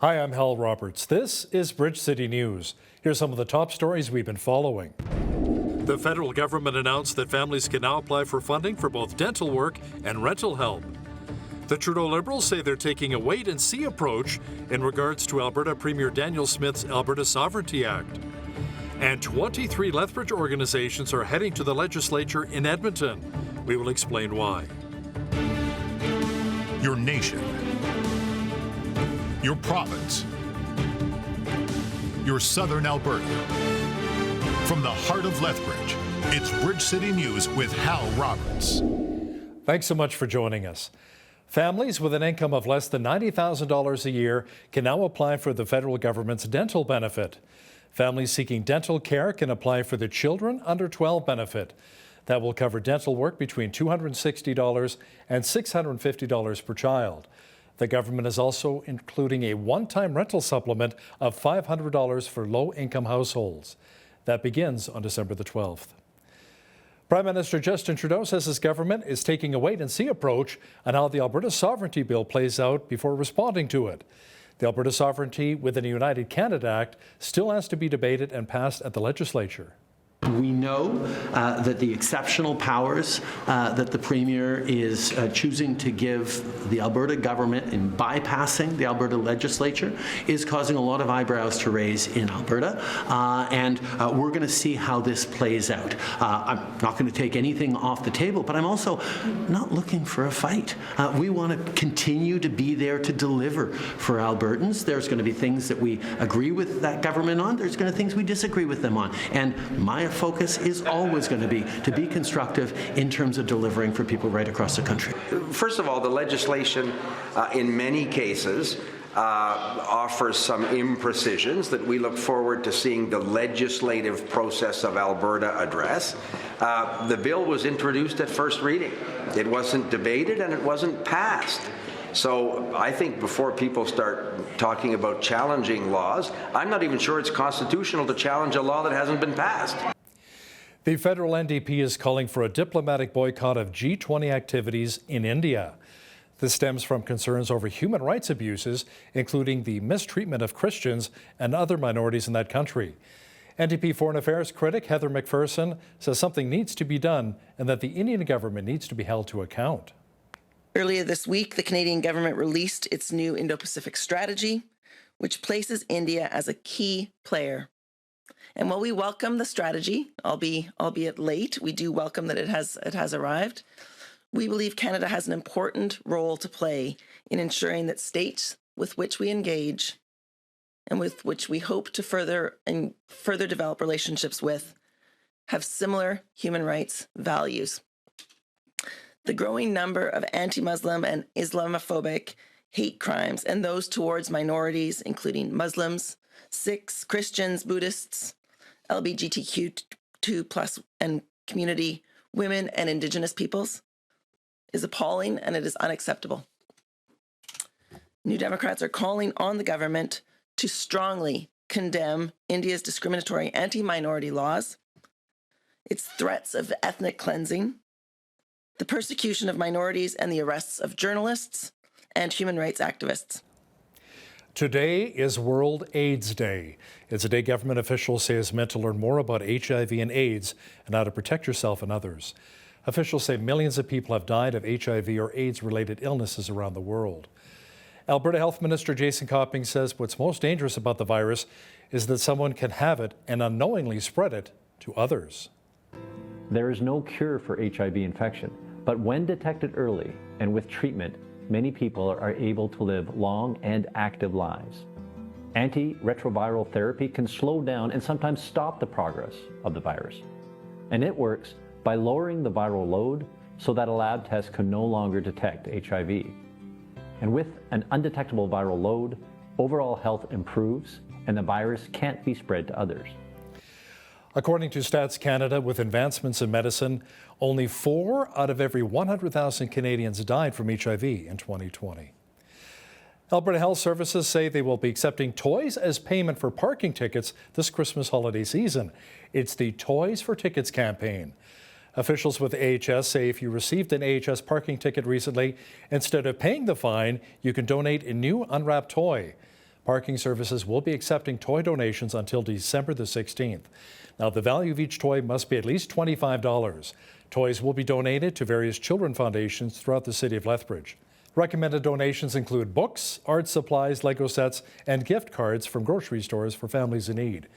Hi, I'm Hal Roberts. This is Bridge City News. Here's some of the top stories we've been following. The federal government announced that families can now apply for funding for both dental work and rental help. The Trudeau Liberals say they're taking a wait-and-see approach in regards to Alberta Premier Daniel Smith's Alberta Sovereignty Act. And 23 Lethbridge organizations are heading to the legislature in Edmonton. We will explain why. Your nation. Your province. Your southern Alberta. From the heart of Lethbridge, it's Bridge City News with Hal Roberts. Thanks so much for joining us. Families with an income of less than $90,000 a year can now apply for the federal government's dental benefit. Families seeking dental care can apply for the Children Under 12 benefit. That will cover dental work between $260 and $650 per child. The government is also including a one-time rental supplement of $500 for low-income households. That begins on December the 12th. Prime Minister Justin Trudeau says his government is taking a wait-and-see approach on how the Alberta Sovereignty Bill plays out before responding to it. The Alberta Sovereignty within a United Canada Act still has to be debated and passed at the legislature. We know that the exceptional powers that the Premier is choosing to give the Alberta government in bypassing the Alberta legislature is causing a lot of eyebrows to raise in Alberta, and we're going to see how this plays out. I'm not going to take anything off the table, but I'm also not looking for a fight. We want to continue to be there to deliver for Albertans. There's going to be things that we agree with that government on. There's going to be things we disagree with them on. And my focus is always going to be constructive in terms of delivering for people right across the country. First of all, the legislation in many cases offers some imprecisions that we look forward to seeing the legislative process of Alberta address. The bill was introduced at first reading. It wasn't debated and it wasn't passed. So I think before people start talking about challenging laws, I'm not even sure it's constitutional to challenge a law that hasn't been passed. The federal NDP is calling for a diplomatic boycott of G20 activities in India. This stems from concerns over human rights abuses, including the mistreatment of Christians and other minorities in that country. NDP Foreign Affairs critic Heather McPherson says something needs to be done and that the Indian government needs to be held to account. Earlier this week, the Canadian government released its new Indo-Pacific strategy, which places India as a key player. And while we welcome the strategy, albeit late, we do welcome that it has arrived. We believe Canada has an important role to play in ensuring that states with which we engage and with which we hope to further develop relationships with have similar human rights values. The growing number of anti-Muslim and Islamophobic hate crimes and those towards minorities, including Muslims, Sikhs, Christians, Buddhists, LGBTQ2+ and community, women and Indigenous peoples, is appalling and it is unacceptable. New Democrats are calling on the government to strongly condemn India's discriminatory anti-minority laws, its threats of ethnic cleansing, the persecution of minorities and the arrests of journalists and human rights activists. Today is World AIDS Day. It's a day government officials say is meant to learn more about HIV and AIDS and how to protect yourself and others. Officials say millions of people have died of HIV or AIDS-related illnesses around the world. Alberta Health Minister Jason Copping says what's most dangerous about the virus is that someone can have it and unknowingly spread it to others. There is no cure for HIV infection, but when detected early and with treatment, many people are able to live long and active lives. Antiretroviral therapy can slow down and sometimes stop the progress of the virus. And it works by lowering the viral load so that a lab test can no longer detect HIV. And with an undetectable viral load, overall health improves and the virus can't be spread to others. According to Stats Canada, with advancements in medicine, only 4 out of every 100,000 Canadians died from HIV in 2020. Alberta Health Services say they will be accepting toys as payment for parking tickets this Christmas holiday season. It's the Toys for Tickets campaign. Officials with AHS say if you received an AHS parking ticket recently, instead of paying the fine, you can donate a new unwrapped toy. Parking services will be accepting toy donations until December the 16th. Now, the value of each toy must be at least $25. Toys will be donated to various children foundations throughout the city of Lethbridge. Recommended donations include books, art supplies, Lego sets, and gift cards from grocery stores for families in need.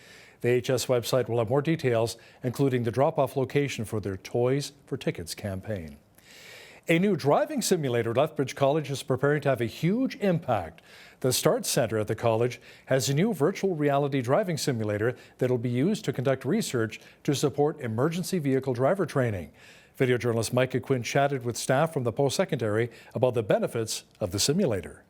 The HS website will have more details, including the drop-off location for their Toys for Tickets campaign. A new driving simulator at Lethbridge College is preparing to have a huge impact. The START Centre at the college has a new virtual reality driving simulator that will be used to conduct research to support emergency vehicle driver training. Video journalist Micah Quinn chatted with staff from the post-secondary about the benefits of the simulator.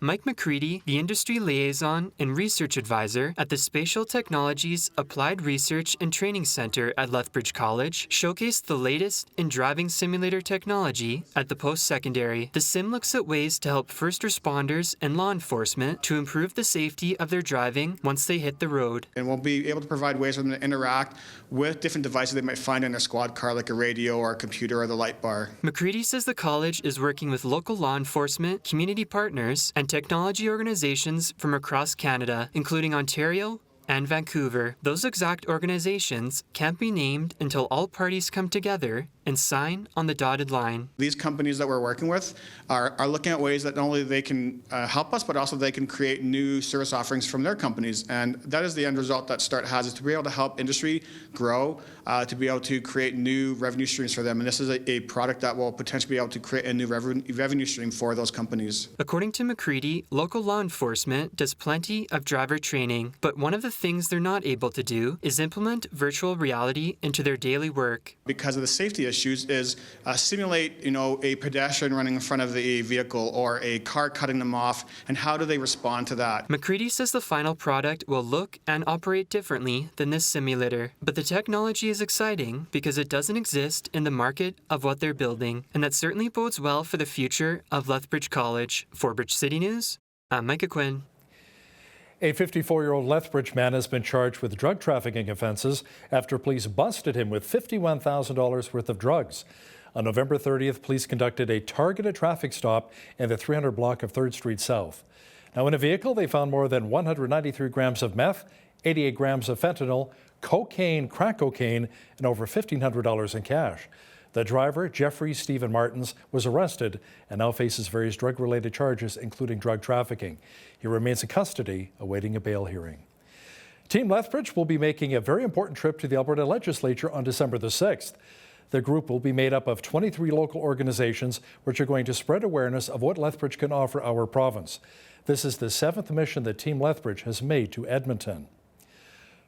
Mike McCready, the industry liaison and research advisor at the Spatial Technologies Applied Research and Training Center at Lethbridge College, showcased the latest in driving simulator technology at the post-secondary. The sim looks at ways to help first responders and law enforcement to improve the safety of their driving once they hit the road. And we'll be able to provide ways for them to interact with different devices they might find in their squad car, like a radio or a computer or the light bar. McCready says the college is working with local law enforcement, community partners, and technology organizations from across Canada, including Ontario and Vancouver. Those exact organizations can't be named until all parties come together and sign on the dotted line. These companies that we're working with are looking at ways that not only they can help us, but also they can create new service offerings from their companies. And that is the end result that START has, is to be able to help industry grow, to be able to create new revenue streams for them. And this is a product that will potentially be able to create a new revenue stream for those companies. According to McCready, local law enforcement does plenty of driver training, but one of the things they're not able to do is implement virtual reality into their daily work. Because of the safety issues, is simulate, a pedestrian running in front of the vehicle or a car cutting them off, and how do they respond to that? McCready says the final product will look and operate differently than this simulator, but the technology is exciting because it doesn't exist in the market of what they're building, and that certainly bodes well for the future of Lethbridge College. For Bridge City News, I'm Micah Quinn. A 54-year-old Lethbridge man has been charged with drug trafficking offenses after police busted him with $51,000 worth of drugs. On November 30th, police conducted a targeted traffic stop in the 300 block of 3rd Street South. Now, in a vehicle, they found more than 193 grams of meth, 88 grams of fentanyl, cocaine, crack cocaine, and over $1,500 in cash. The driver, Jeffrey Stephen Martins, was arrested and now faces various drug-related charges, including drug trafficking. He remains in custody, awaiting a bail hearing. Team Lethbridge will be making a very important trip to the Alberta Legislature on December the 6th. The group will be made up of 23 local organizations, which are going to spread awareness of what Lethbridge can offer our province. This is the 7th mission that Team Lethbridge has made to Edmonton.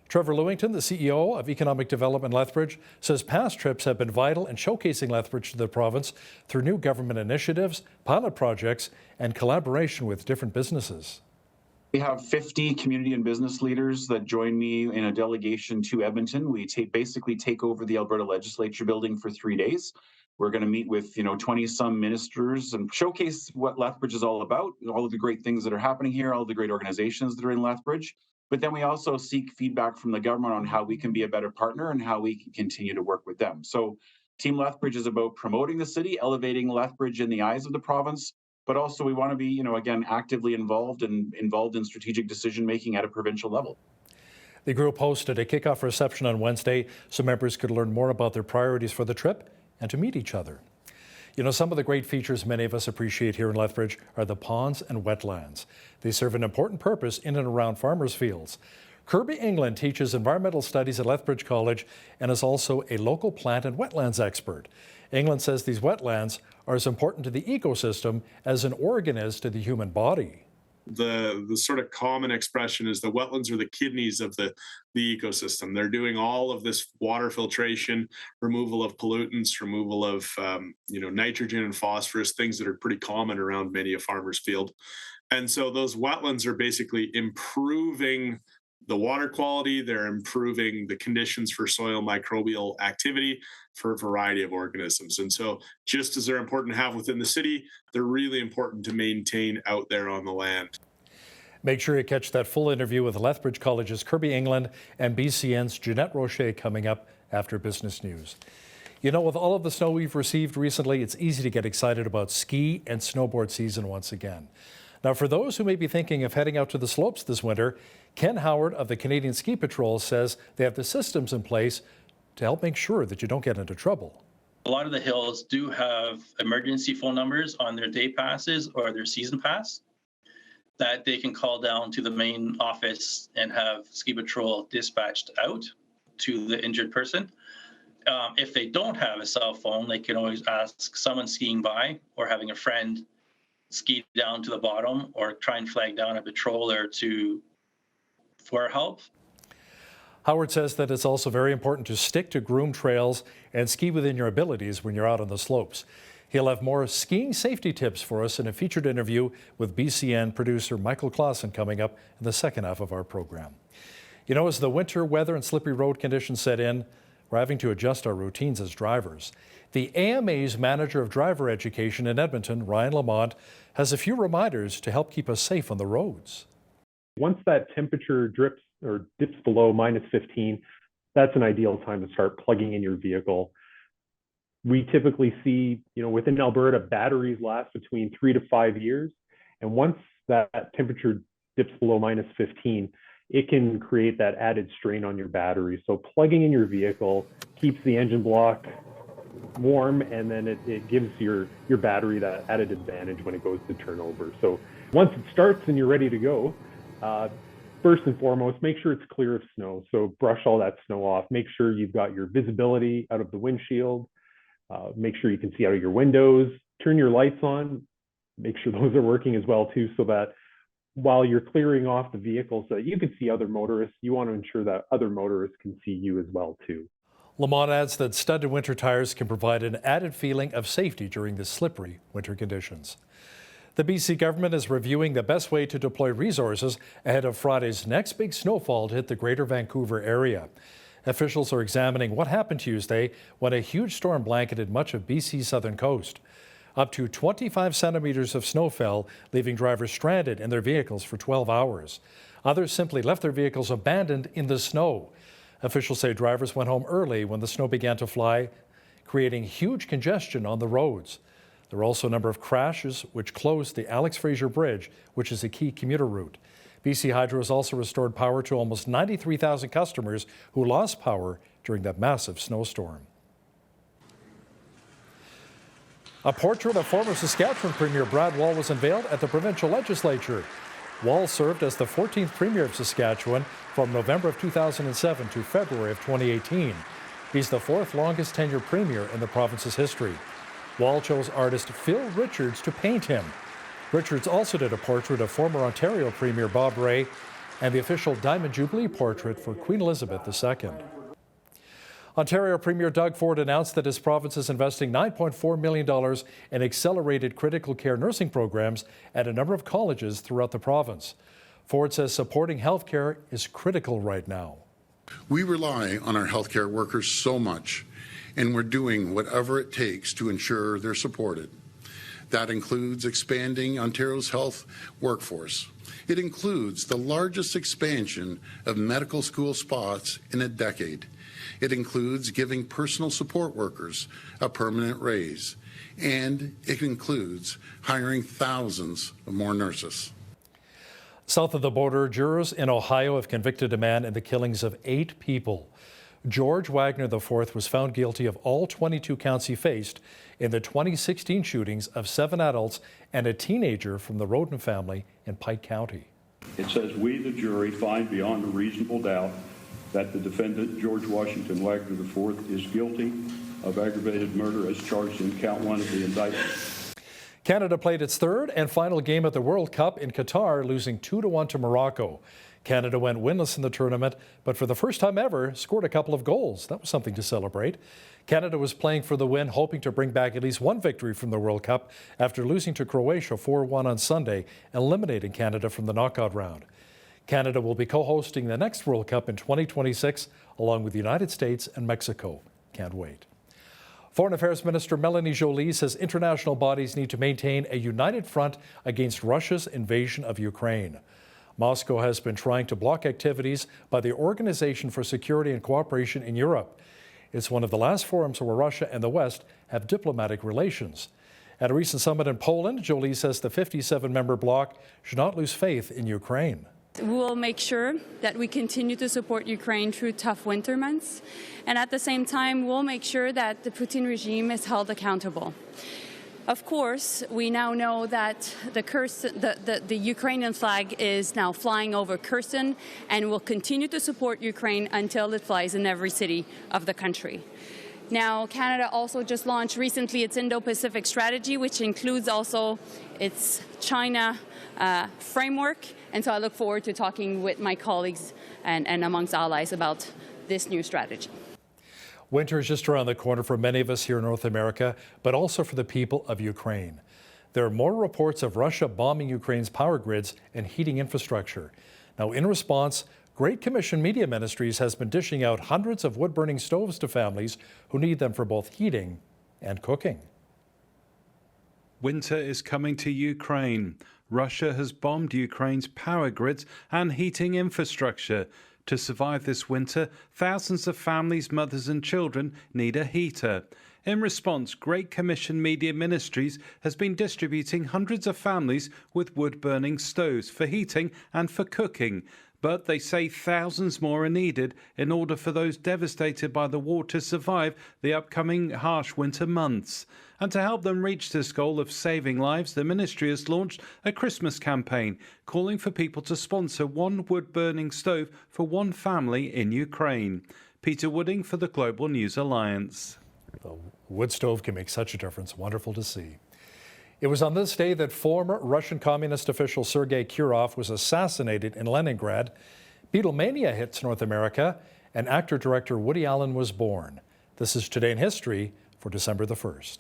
Trevor Lewington, the CEO of Economic Development Lethbridge, says past trips have been vital in showcasing Lethbridge to the province through new government initiatives, pilot projects, and collaboration with different businesses. We have 50 community and business leaders that join me in a delegation to Edmonton. We basically take over the Alberta Legislature building for 3 days. We're going to meet with 20-some ministers and showcase what Lethbridge is all about, all of the great things that are happening here, all the great organizations that are in Lethbridge. But then we also seek feedback from the government on how we can be a better partner and how we can continue to work with them. So Team Lethbridge is about promoting the city, elevating Lethbridge in the eyes of the province, but also we want to be, again, actively involved in strategic decision-making at a provincial level. The group hosted a kickoff reception on Wednesday so members could learn more about their priorities for the trip and to meet each other. Some of the great features many of us appreciate here in Lethbridge are the ponds and wetlands. They serve an important purpose in and around farmers' fields. Kirby England teaches environmental studies at Lethbridge College and is also a local plant and wetlands expert. England says these wetlands are as important to the ecosystem as an organ is to the human body. The sort of common expression is the wetlands are the kidneys of the ecosystem. They're doing all of this water filtration, removal of pollutants, removal of nitrogen and phosphorus, things that are pretty common around many a farmer's field. And so those wetlands are basically improving the water quality, they're improving the conditions for soil microbial activity for a variety of organisms. And so just as they're important to have within the city, they're really important to maintain out there on the land. Make sure you catch that full interview with Lethbridge College's Kirby England and BCN's Jeanette Rocher coming up after Business News. With all of the snow we've received recently, it's easy to get excited about ski and snowboard season once again. Now, for those who may be thinking of heading out to the slopes this winter, Ken Howard of the Canadian Ski Patrol says they have the systems in place to help make sure that you don't get into trouble. A lot of the hills do have emergency phone numbers on their day passes or their season pass that they can call down to the main office and have ski patrol dispatched out to the injured person. If they don't have a cell phone, they can always ask someone skiing by or having a friend ski down to the bottom or try and flag down a patroller for help. Howard says that it's also very important to stick to groomed trails and ski within your abilities when you're out on the slopes. He'll have more skiing safety tips for us in a featured interview with BCN producer Michael Clausen coming up in the second half of our program. You know, as the winter weather and slippery road conditions set in, we're having to adjust our routines as drivers. The AMA's Manager of Driver Education in Edmonton, Ryan Lamont, has a few reminders to help keep us safe on the roads. Once that temperature dips below -15, that's an ideal time to start plugging in your vehicle. We typically see, within Alberta, batteries last between 3 to 5 years. And once that temperature dips below -15, it can create that added strain on your battery. So plugging in your vehicle keeps the engine block warm, and then it gives your battery that added advantage when it goes to turnover. So once it starts and you're ready to go, first and foremost, make sure it's clear of snow. So brush all that snow off. Make sure you've got your visibility out of the windshield. Make sure you can see out of your windows. Turn your lights on. Make sure those are working as well too, so that while you're clearing off the vehicle so that you can see other motorists, you want to ensure that other motorists can see you as well too. Lamont adds that studded winter tires can provide an added feeling of safety during the slippery winter conditions. The BC government is reviewing the best way to deploy resources ahead of Friday's next big snowfall to hit the Greater Vancouver area. Officials are examining what happened Tuesday when a huge storm blanketed much of BC's southern coast. Up to 25 centimeters of snow fell, leaving drivers stranded in their vehicles for 12 hours. Others simply left their vehicles abandoned in the snow. Officials say drivers went home early when the snow began to fly, creating huge congestion on the roads. There were also a number of crashes which closed the Alex Fraser Bridge, which is a key commuter route. BC Hydro has also restored power to almost 93,000 customers who lost power during that massive snowstorm. A portrait of former Saskatchewan Premier Brad Wall was unveiled at the provincial legislature. Wall served as the 14th Premier of Saskatchewan from November of 2007 to February of 2018. He's the fourth longest tenured Premier in the province's history. Wall chose artist Phil Richards to paint him. Richards also did a portrait of former Ontario Premier Bob Rae and the official Diamond Jubilee portrait for Queen Elizabeth II. Ontario Premier Doug Ford announced that his province is investing $9.4 million in accelerated critical care nursing programs at a number of colleges throughout the province. Ford says supporting healthcare is critical right now. We rely on our healthcare workers so much, and we're doing whatever it takes to ensure they're supported. That includes expanding Ontario's health workforce. It includes the largest expansion of medical school spots in a decade. It includes giving personal support workers a permanent raise. And it includes hiring thousands of more nurses. South of the border, jurors in Ohio have convicted a man in the killings of 8 people. George Wagner IV was found guilty of all 22 counts he faced in the 2016 shootings of 7 adults and a teenager from the Roden family in Pike County. It says, we, the jury, find beyond a reasonable doubt that the defendant, George Washington Wagner IV, is guilty of aggravated murder as charged in count 1 of the indictment. Canada played its third and final game at the World Cup in Qatar, losing 2-1 to Morocco. Canada went winless in the tournament, but for the first time ever, scored a couple of goals. That was something to celebrate. Canada was playing for the win, hoping to bring back at least one victory from the World Cup after losing to Croatia 4-1 on Sunday, eliminating Canada from the knockout round. Canada will be co-hosting the next World Cup in 2026, along with the United States and Mexico. Can't wait. Foreign Affairs Minister Melanie Joly says international bodies need to maintain a united front against Russia's invasion of Ukraine. Moscow has been trying to block activities by the Organization for Security and Cooperation in Europe. It's one of the last forums where Russia and the West have diplomatic relations. At a recent summit in Poland, Jolie says the 57-member bloc should not lose faith in Ukraine. We will make sure that we continue to support Ukraine through tough winter months, and at the same time, we'll make sure that the Putin regime is held accountable. Of course, we now know that the Ukrainian flag is now flying over Kherson, and will continue to support Ukraine until it flies in every city of the country. Now, Canada also just launched recently its Indo-Pacific strategy, which includes also its China framework. And so I look forward to talking with my colleagues and amongst allies about this new strategy. Winter is just around the corner for many of us here in North America, but also for the people of Ukraine. There are more reports of Russia bombing Ukraine's power grids and heating infrastructure. Now, in response, Great Commission Media Ministries has been dishing out hundreds of wood-burning stoves to families who need them for both heating and cooking. Winter is coming to Ukraine. Russia has bombed Ukraine's power grids and heating infrastructure. To survive this winter, thousands of families, mothers and children need a heater. In response, Great Commission Media Ministries has been distributing hundreds of families with wood-burning stoves for heating and for cooking. But they say thousands more are needed in order for those devastated by the war to survive the upcoming harsh winter months. And to help them reach this goal of saving lives, the ministry has launched a Christmas campaign calling for people to sponsor one wood-burning stove for one family in Ukraine. Peter Wooding for the Global News Alliance. The wood stove can make such a difference. Wonderful to see. It was on this day that former Russian communist official Sergei Kirov was assassinated in Leningrad. Beatlemania hits North America, and actor-director Woody Allen was born. This is Today in History for December the 1st.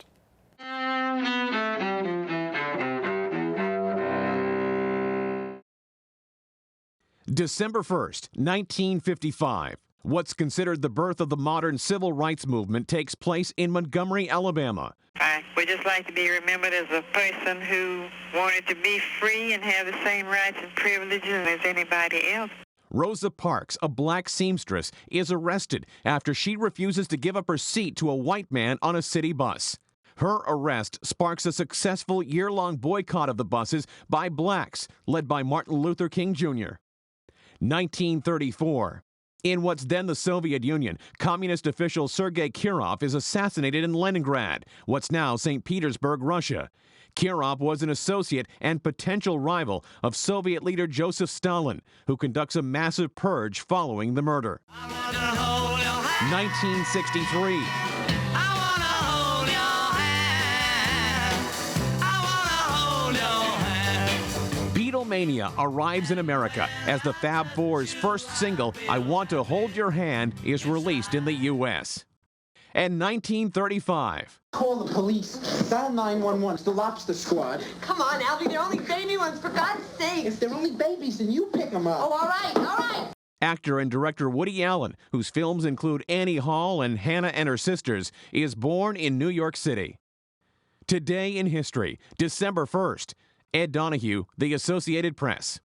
December 1st, 1955. What's considered the birth of the modern civil rights movement takes place in Montgomery, Alabama. I would just like to be remembered as a person who wanted to be free and have the same rights and privileges as anybody else. Rosa Parks, a black seamstress, is arrested after she refuses to give up her seat to a white man on a city bus. Her arrest sparks a successful year-long boycott of the buses by blacks, led by Martin Luther King Jr. 1934. In what's then the Soviet Union, communist official Sergei Kirov is assassinated in Leningrad, what's now St. Petersburg, Russia. Kirov was an associate and potential rival of Soviet leader Joseph Stalin, who conducts a massive purge following the murder. 1963. Beatlemania arrives in America as the Fab Four's first single, I Want to Hold Your Hand, is released in the U.S. And 1935. Call the police. Dial 911. It's the Lobster Squad. Come on, Albie, they're only baby ones, for God's sake. If they're only babies, then you pick them up. Oh, all right, all right. Actor and director Woody Allen, whose films include Annie Hall and Hannah and Her Sisters, is born in New York City. Today in History, December 1st. Ed Donahue, The Associated Press.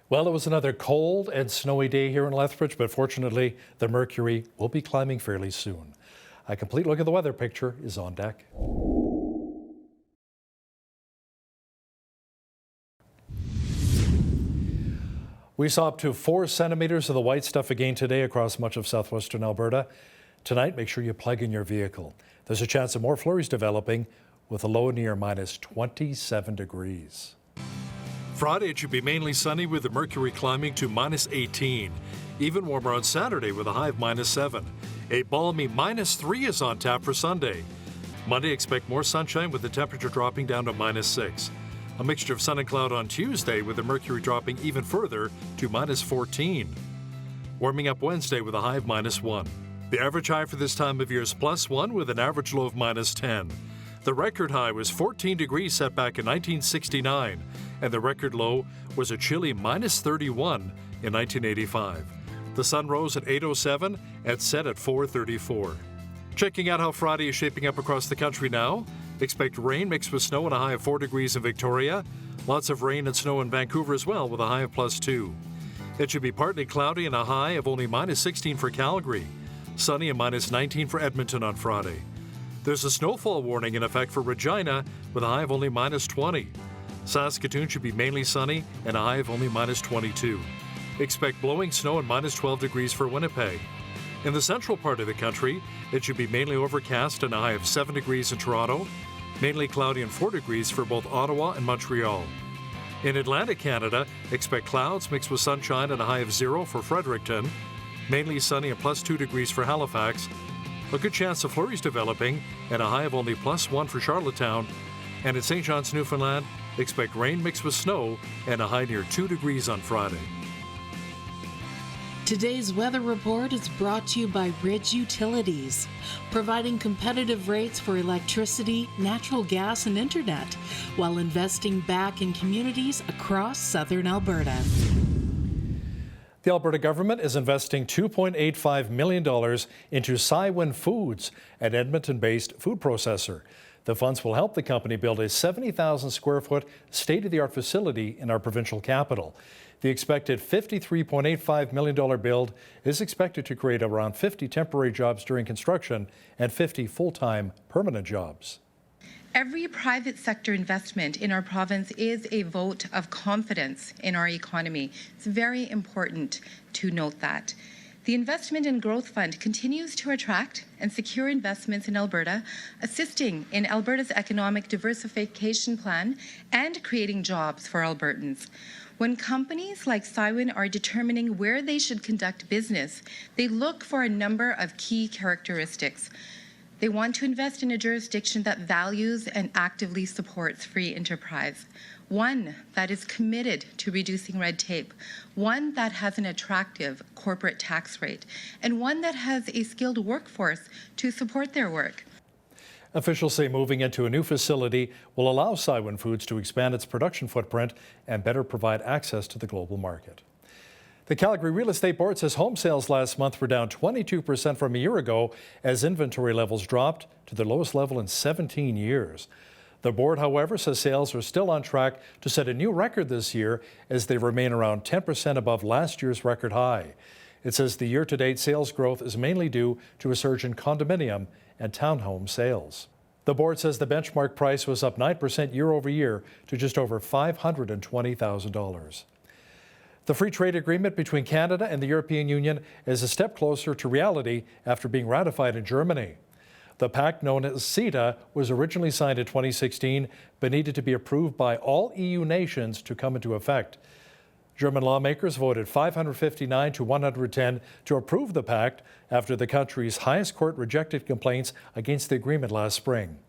Well, it was another cold and snowy day here in Lethbridge, but fortunately, the mercury will be climbing fairly soon. A complete look at the weather picture is on deck. We saw up to 4 centimeters of the white stuff again today across much of southwestern Alberta. Tonight, make sure you plug in your vehicle. There's a chance of more flurries developing with a low near minus 27 degrees. Friday, it should be mainly sunny with the mercury climbing to minus 18. Even warmer on Saturday with a high of minus 7. A balmy minus 3 is on tap for Sunday. Monday, expect more sunshine with the temperature dropping down to minus 6. A mixture of sun and cloud on Tuesday with the mercury dropping even further to minus 14. Warming up Wednesday with a high of minus 1. The average high for this time of year is plus 1 with an average low of minus 10. The record high was 14 degrees set back in 1969, and the record low was a chilly minus 31 in 1985. The sun rose at 8:07 and set at 4:34. Checking out how Friday is shaping up across the country now. Expect rain mixed with snow and a high of 4 degrees in Victoria. Lots of rain and snow in Vancouver as well with a high of plus 2. It should be partly cloudy and a high of only minus 16 for Calgary. Sunny and minus 19 for Edmonton on Friday. There's a snowfall warning in effect for Regina with a high of only -20. Saskatoon should be mainly sunny and a high of only -22. Expect blowing snow and -12 degrees for Winnipeg. In the central part of the country, it should be mainly overcast and a high of 7 degrees in Toronto, mainly cloudy and 4 degrees for both Ottawa and Montreal. In Atlantic Canada, expect clouds mixed with sunshine and a high of 0 for Fredericton, mainly sunny and +2 degrees for Halifax, a good chance of flurries developing and a high of only +1 for Charlottetown, and in St. John's, Newfoundland, expect rain mixed with snow and a high near 2 degrees on Friday. Today's weather report is brought to you by Ridge Utilities, providing competitive rates for electricity, natural gas, and internet, while investing back in communities across southern Alberta. The Alberta government is investing $2.85 million into Cywin Foods, an Edmonton-based food processor. The funds will help the company build a 70,000 square foot state-of-the-art facility in our provincial capital. The expected $53.85 million build is expected to create around 50 temporary jobs during construction and 50 full-time permanent jobs. Every private sector investment in our province is a vote of confidence in our economy. It's very important to note that. The Investment and Growth Fund continues to attract and secure investments in Alberta, assisting in Alberta's economic diversification plan and creating jobs for Albertans. When companies like Cywin are determining where they should conduct business, they look for a number of key characteristics. They want to invest in a jurisdiction that values and actively supports free enterprise. One that is committed to reducing red tape, one that has an attractive corporate tax rate, and one that has a skilled workforce to support their work. Officials say moving into a new facility will allow Cywin Foods to expand its production footprint and better provide access to the global market. The Calgary Real Estate Board says home sales last month were down 22% from a year ago as inventory levels dropped to the lowest level in 17 years. The board, however, says sales are still on track to set a new record this year as they remain around 10% above last year's record high. It says the year-to-date sales growth is mainly due to a surge in condominium and townhome sales. The board says the benchmark price was up 9% year over year to just over $520,000. The free trade agreement between Canada and the European Union is a step closer to reality after being ratified in Germany. The pact, known as CETA, was originally signed in 2016 but needed to be approved by all EU nations to come into effect. German lawmakers voted 559 to 110 to approve the pact after the country's highest court rejected complaints against the agreement last spring.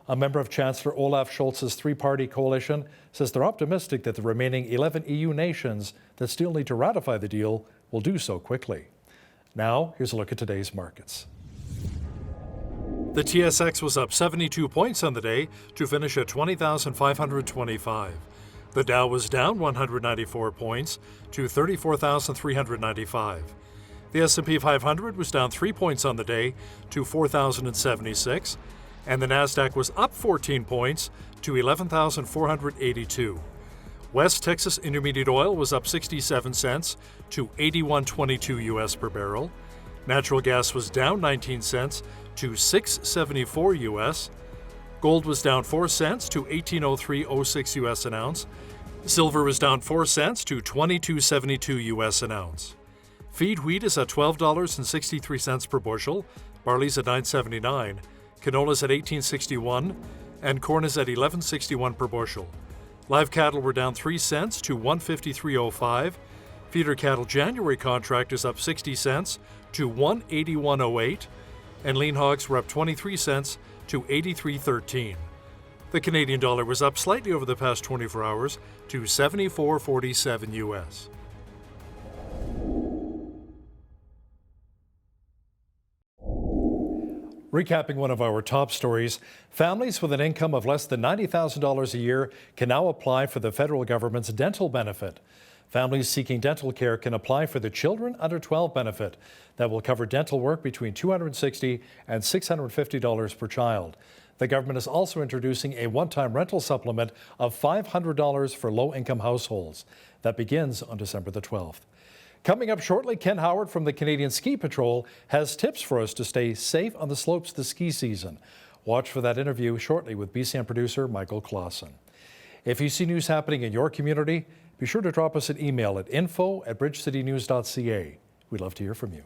A member of Chancellor Olaf Scholz's three-party coalition says they're optimistic that the remaining 11 EU nations that still need to ratify the deal will do so quickly. Now, here's a look at today's markets. The TSX was up 72 points on the day to finish at 20,525. The Dow was down 194 points to 34,395. The S&P 500 was down 3 points on the day to 4,076, and the Nasdaq was up 14 points to 11,482. West Texas Intermediate Oil was up 67 cents to 81.22 US per barrel. Natural gas was down 19 cents to 6.74 US. Gold was down 4 cents to 18.0306 US an ounce. Silver was down 4 cents to 22.72 US an ounce. Feed wheat is at $12.63 per bushel, barley's at $9.79, canola's at $18.61, and corn is at $11.61 per bushel. Live cattle were down 3 cents to $153.05. Feeder cattle January contract is up 60 cents to $181.08, and lean hogs were up 23 cents to $83.13. The Canadian dollar was up slightly over the past 24 hours to 74.47 US. Recapping one of our top stories, families with an income of less than $90,000 a year can now apply for the federal government's dental benefit. Families seeking dental care can apply for the Children Under 12 benefit that will cover dental work between $260 and $650 per child. The government is also introducing a one-time rental supplement of $500 for low-income households. That begins on December the 12th. Coming up shortly, Ken Howard from the Canadian Ski Patrol has tips for us to stay safe on the slopes this ski season. Watch for that interview shortly with BCN producer Michael Clausen. If you see news happening in your community, be sure to drop us an email at info@bridgecitynews.ca. We'd love to hear from you.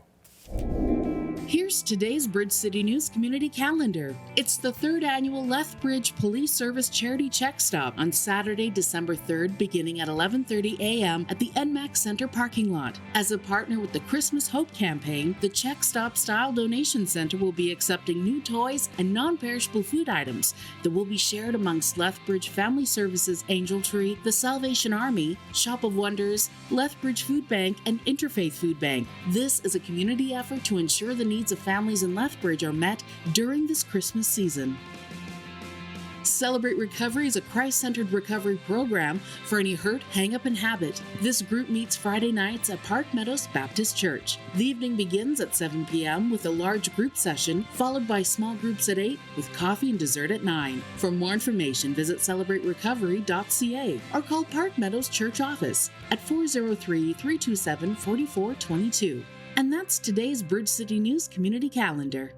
Here's today's Bridge City News community calendar. It's the 3rd annual Lethbridge Police Service Charity Check Stop on Saturday, December 3rd, beginning at 11:30 a.m. at the NMAX Center parking lot. As a partner with the Christmas Hope campaign, the Check Stop Style Donation Center will be accepting new toys and non-perishable food items that will be shared amongst Lethbridge Family Services Angel Tree, the Salvation Army, Shop of Wonders, Lethbridge Food Bank, and Interfaith Food Bank. This is a community effort to ensure the needs of families in Lethbridge are met during this Christmas season. Celebrate Recovery is a Christ-centered recovery program for any hurt, hang-up, and habit. This group meets Friday nights at Park Meadows Baptist Church. The evening begins at 7 p.m. with a large group session, followed by small groups at 8 with coffee and dessert at 9. For more information, visit celebraterecovery.ca or call Park Meadows Church office at 403-327-4422. And that's today's Bridge City News community calendar.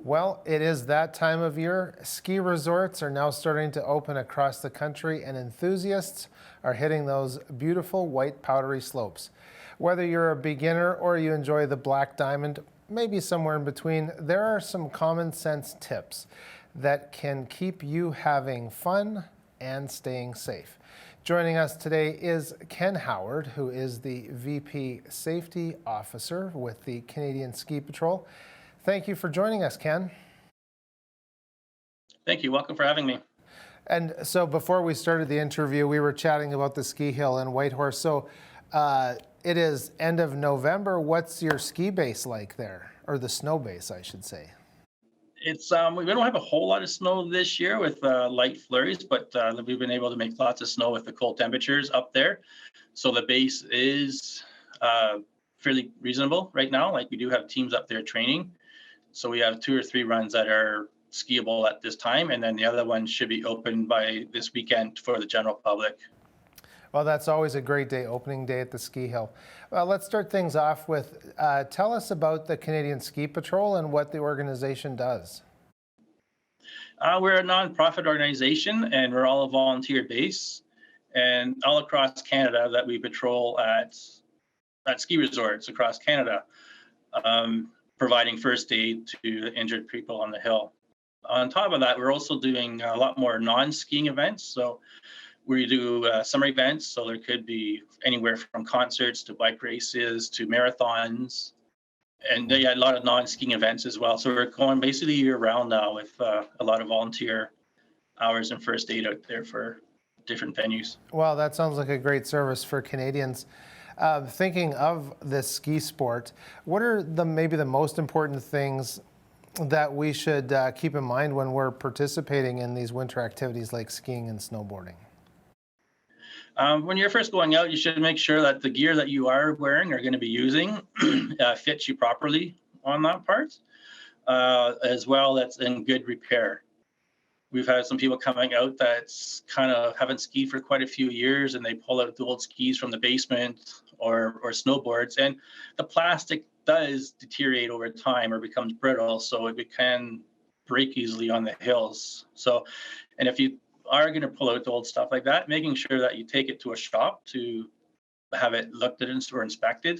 Well, it is that time of year. Ski resorts are now starting to open across the country, and enthusiasts are hitting those beautiful white powdery slopes. Whether you're a beginner or you enjoy the Black Diamond, maybe somewhere in between, there are some common sense tips that can keep you having fun and staying safe. Joining us today is Ken Howard, who is the VP Safety Officer with the Canadian Ski Patrol. Thank you for joining us, Ken. Thank you. Welcome for having me. And so before we started the interview, we were chatting about the ski hill in Whitehorse. So it is end of November. What's your ski base like there? Or the snow base, I should say. It's we don't have a whole lot of snow this year with light flurries, but we've been able to make lots of snow with the cold temperatures up there. So the base is fairly reasonable right now. Like, we do have teams up there training. So we have 2 or 3 runs that are skiable at this time, and then the other one should be open by this weekend for the general public. Well, that's always a great day, opening day at the ski hill. Let's start things off with, tell us about the Canadian Ski Patrol and what the organization does. We're a nonprofit organization, and we're all a volunteer base, and all across Canada that we patrol at ski resorts across Canada, providing first aid to the injured people on the hill. On top of that, we're also doing a lot more non-skiing events. So we do summer events, so there could be anywhere from concerts to bike races to marathons, and a lot of non-skiing events as well. So we're going basically year-round now with a lot of volunteer hours and first aid out there for different venues. Well, that sounds like a great service for Canadians. Thinking of this ski sport, what are maybe the most important things that we should keep in mind when we're participating in these winter activities like skiing and snowboarding? When you're first going out, you should make sure that the gear that you are wearing or going to be using fits you properly on that part, as well that's in good repair. We've had some people coming out that's kind of haven't skied for quite a few years, and they pull out the old skis from the basement or snowboards, and the plastic does deteriorate over time or becomes brittle, so it can break easily on the hills. So, and if you are going to pull out the old stuff like that, making sure that you take it to a shop to have it looked at or inspected,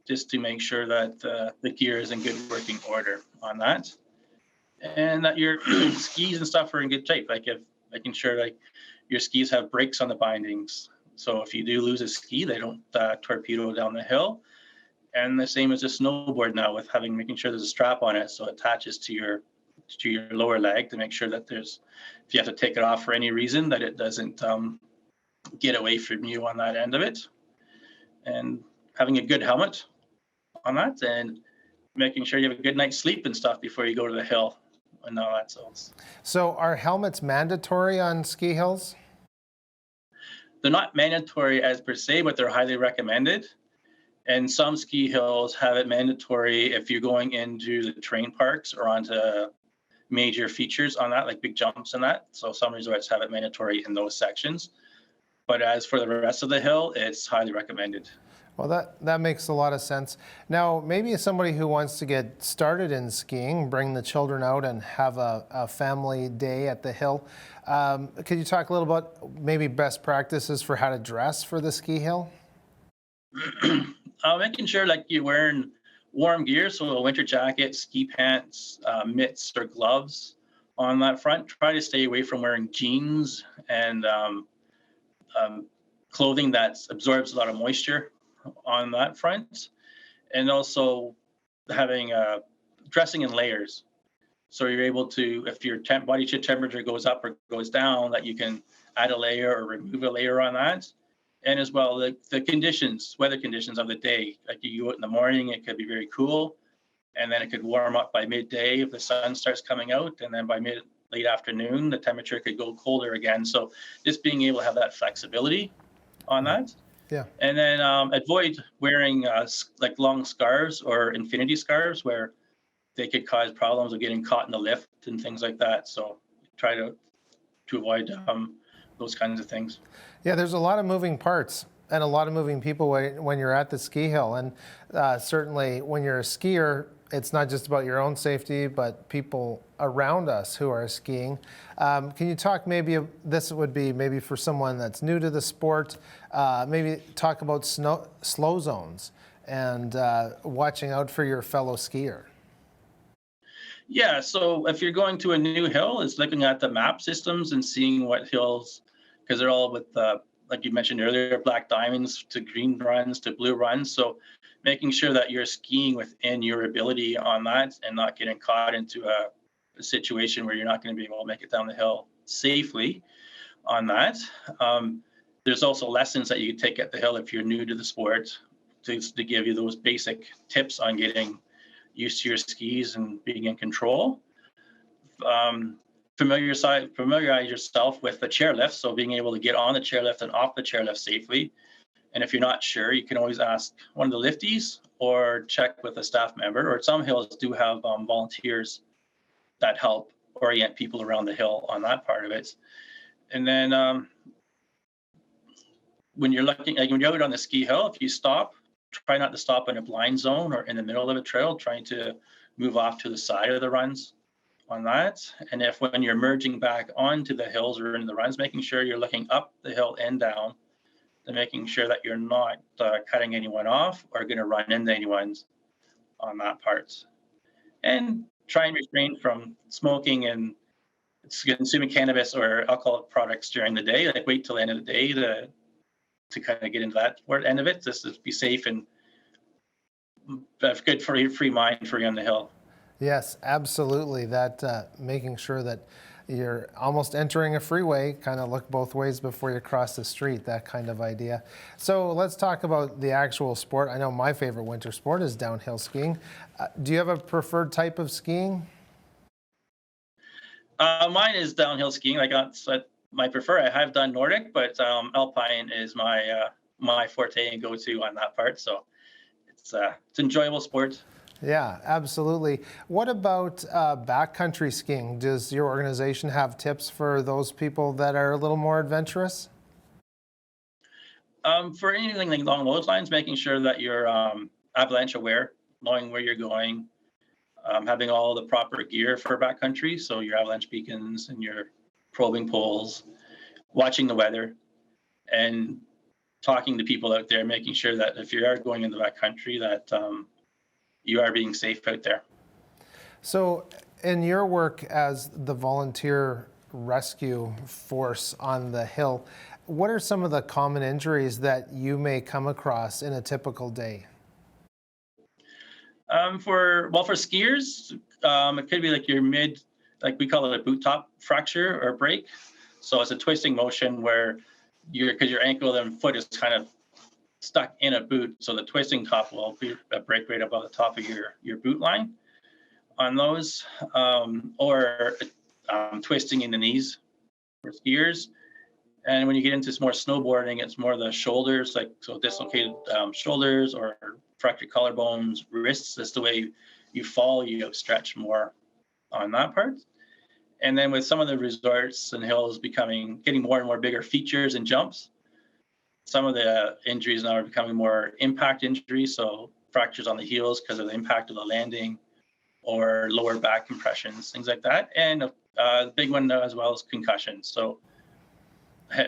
just to make sure that the gear is in good working order on that, and that your skis and stuff are in good shape. Like, if making sure like your skis have brakes on the bindings, so if you do lose a ski, they don't torpedo down the hill. And the same as a snowboard now, with making sure there's a strap on it so it attaches to your lower leg, to make sure that if you have to take it off for any reason, that it doesn't get away from you on that end of it. And having a good helmet on that, and making sure you have a good night's sleep and stuff before you go to the hill and all that. So are helmets mandatory on ski hills? They're not mandatory as per se, but they're highly recommended. And some ski hills have it mandatory if you're going into the terrain parks or onto major features on that, like big jumps and that. So some resorts have it mandatory in those sections. But as for the rest of the hill, it's highly recommended. Well, that makes a lot of sense. Now, maybe somebody who wants to get started in skiing, bring the children out and have a family day at the hill. Could you talk a little about maybe best practices for how to dress for the ski hill? Making sure like you're wearing warm gear, so a winter jacket, ski pants, mitts or gloves on that front. Try to stay away from wearing jeans and clothing that absorbs a lot of moisture on that front. And also having dressing in layers. So you're able to, if your body temperature goes up or goes down, that you can add a layer or remove a layer on that. And as well, the conditions, weather conditions of the day. Like you go out in the morning, it could be very cool, and then it could warm up by midday if the sun starts coming out, and then by late afternoon, the temperature could go colder again. So just being able to have that flexibility on that. Yeah. And then avoid wearing like long scarves or infinity scarves where they could cause problems of getting caught in the lift and things like that. So try to avoid those kinds of things. Yeah, there's a lot of moving parts and a lot of moving people when you're at the ski hill. And certainly when you're a skier, it's not just about your own safety, but people around us who are skiing. Can you talk this would be maybe for someone that's new to the sport, maybe talk about slow zones and watching out for your fellow skier? Yeah, so if you're going to a new hill, it's looking at the map systems and seeing what hills, because they're all with, like you mentioned earlier, black diamonds to green runs to blue runs. So making sure that you're skiing within your ability on that and not getting caught into a situation where you're not going to be able to make it down the hill safely on that. There's also lessons that you can take at the hill if you're new to the sport to give you those basic tips on getting used to your skis and being in control. Familiarize yourself with the chairlift, so being able to get on the chairlift and off the chairlift safely. And if you're not sure, you can always ask one of the lifties or check with a staff member, or some hills do have volunteers that help orient people around the hill on that part of it. And then when you're out on the ski hill, if you stop, try not to stop in a blind zone or in the middle of a trail, trying to move off to the side of the runs on that. And when you're merging back onto the hills or in the runs, making sure you're looking up the hill and down, and making sure that you're not cutting anyone off or going to run into anyone on that part. And try and refrain from smoking and consuming cannabis or alcoholic products during the day. Like wait till the end of the day to kind of get into that end of it, just to be safe and good for your free mind for you on the hill. Yes, absolutely. That making sure that you're almost entering a freeway, kind of look both ways before you cross the street, that kind of idea. So let's talk about the actual sport. I know my favorite winter sport is downhill skiing. Do you have a preferred type of skiing? Mine is downhill skiing. My prefer. I have done Nordic, but Alpine is my forte and go-to on that part. So it's enjoyable sport. Yeah, absolutely. What about backcountry skiing? Does your organization have tips for those people that are a little more adventurous? For anything along those lines, making sure that you're avalanche aware, knowing where you're going, having all the proper gear for backcountry, so your avalanche beacons and your probing poles, watching the weather, and talking to people out there, making sure that if you are going into backcountry, that you are being safe out there. So in your work as the volunteer rescue force on the hill, what are some of the common injuries that you may come across in a typical day? For skiers, it could be like your like we call it a boot top fracture or break. So it's a twisting motion where because your ankle and foot is kind of stuck in a boot, so the twisting top will be a break right above the top of your boot line on those, or twisting in the knees for skiers. And when you get into more snowboarding, it's more the shoulders, dislocated shoulders or fractured collarbones, wrists. That's the way you fall, you stretch more on that part. And then with some of the resorts and hills getting more and more bigger features and jumps, some of the injuries now are becoming more impact injuries, so fractures on the heels because of the impact of the landing, or lower back compressions, things like that. And the big one as well is concussions. So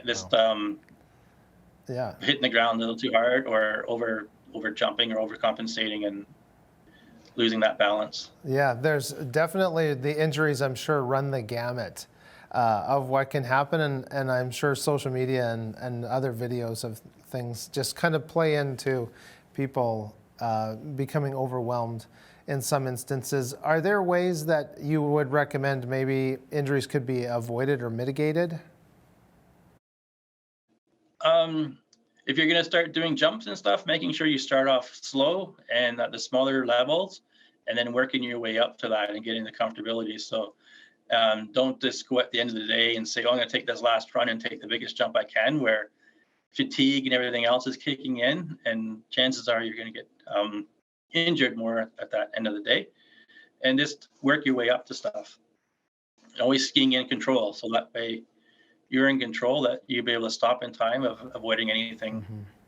just hitting the ground a little too hard, or over jumping or overcompensating and losing that balance. Yeah, there's definitely the injuries, I'm sure, run the gamut of what can happen. And I'm sure social media and other videos of things just kind of play into people becoming overwhelmed in some instances. Are there ways that you would recommend maybe injuries could be avoided or mitigated? If you're going to start doing jumps and stuff, making sure you start off slow and at the smaller levels, and then working your way up to that and getting the comfortability. So don't just go at the end of the day and say, oh, I'm going to take this last run and take the biggest jump I can, where fatigue and everything else is kicking in, and chances are you're going to get injured more at that end of the day. And just work your way up to stuff. Always skiing in control, so that way you're in control, that you'll be able to stop in time of avoiding anything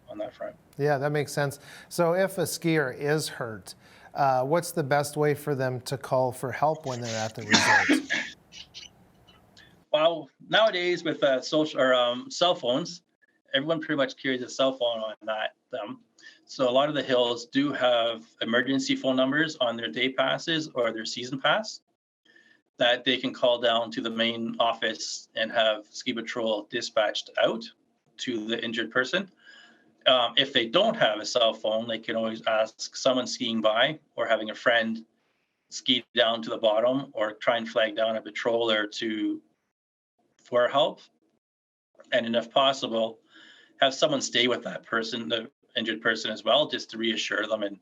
on that front. Yeah, that makes sense. So if a skier is hurt, what's the best way for them to call for help when they're at the resort? Well, nowadays with social or cell phones, everyone pretty much carries a cell phone on that. So a lot of the hills do have emergency phone numbers on their day passes or their season pass that they can call down to the main office and have ski patrol dispatched out to the injured person. If they don't have a cell phone, they can always ask someone skiing by or having a friend ski down to the bottom, or try and flag down a patroller for help. And if possible, have someone stay with that person, the injured person as well, just to reassure them and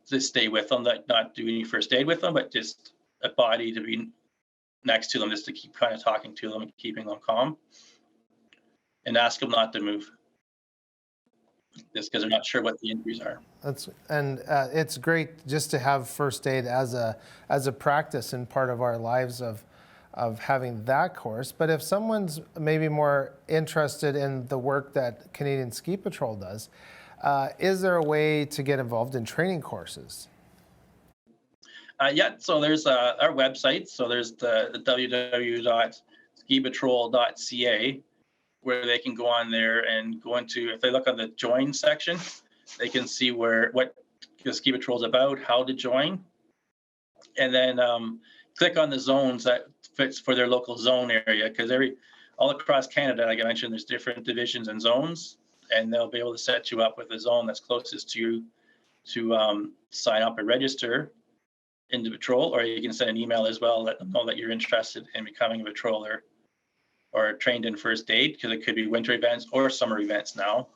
just stay with them, not do any first aid with them, but just a body to be next to them, just to keep kind of talking to them and keeping them calm, and ask them not to move, just because they're not sure what the injuries are. It's great just to have first aid as a practice and part of our lives of having that course. But if someone's maybe more interested in the work that Canadian Ski Patrol does, is there a way to get involved in training courses? So there's our website. So there's the www.skipatrol.ca, where they can go on there and go into, if they look on the join section, they can see what the Ski Patrol is about, how to join, and then click on the zones that fits for their local zone area, because all across Canada, like I mentioned, there's different divisions and zones, and they'll be able to set you up with a zone that's closest to you to sign up and register into patrol, or you can send an email as well, let them know that you're interested in becoming a patroller or trained in first aid, because it could be winter events or summer events now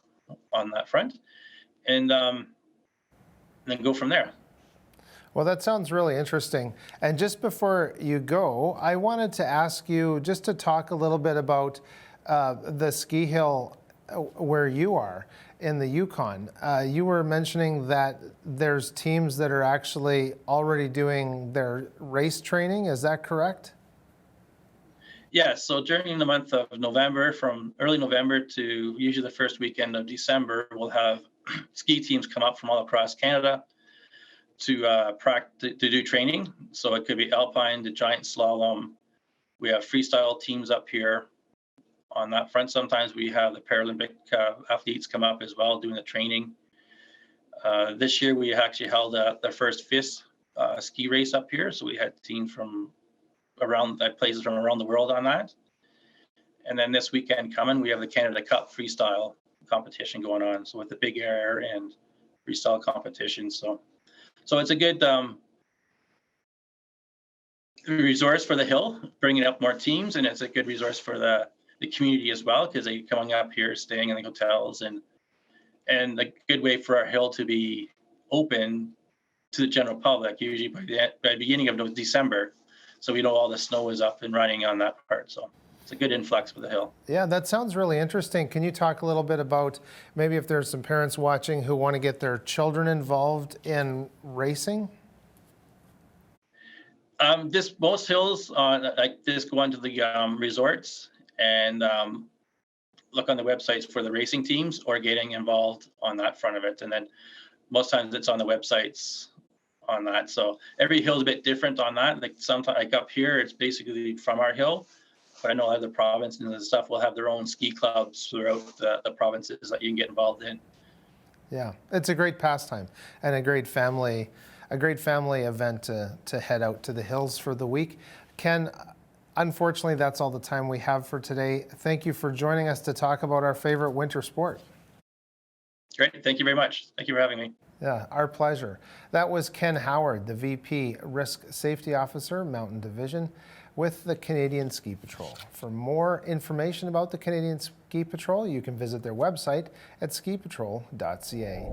on that front, and then go from there. Well, that sounds really interesting. And just before you go, I wanted to ask you just to talk a little bit about the ski hill where you are in the Yukon. You were mentioning that there's teams that are actually already doing their race training. Is that correct? Yes. So during the month of November, from early November to usually the first weekend of December, we'll have ski teams come up from all across Canada to do training. So it could be alpine to giant slalom. We have freestyle teams up here on that front. Sometimes we have the Paralympic athletes come up as well doing the training. This year we actually held the first FIS ski race up here. So we had teams from places from around the world on that. And then this weekend coming, we have the Canada Cup freestyle competition going on. So with the big air and freestyle competition. So it's a good resource for the hill, bringing up more teams, and it's a good resource for the community as well, because they're coming up here, staying in the hotels, and a good way for our hill to be open to the general public, usually by the beginning of December. So we know all the snow is up and running on that part. So it's a good influx for the hill. Yeah, that sounds really interesting. Can you talk a little bit about maybe if there's some parents watching who want to get their children involved in racing? Most hills like this go onto the resorts, and look on the websites for the racing teams or getting involved on that front of it. And then most times it's on the websites on that. So every hill is a bit different on that. Like sometimes, like up here, it's basically from our hill. But I know other provinces and stuff will have their own ski clubs throughout the provinces that you can get involved in. Yeah, it's a great pastime and a great family event to head out to the hills for the week. Ken, unfortunately, that's all the time we have for today. Thank you for joining us to talk about our favorite winter sport. Great. Thank you very much. Thank you for having me. Yeah, our pleasure. That was Ken Howard, the VP Risk Safety Officer, Mountain Division, with the Canadian Ski Patrol. For more information about the Canadian Ski Patrol, you can visit their website at skipatrol.ca.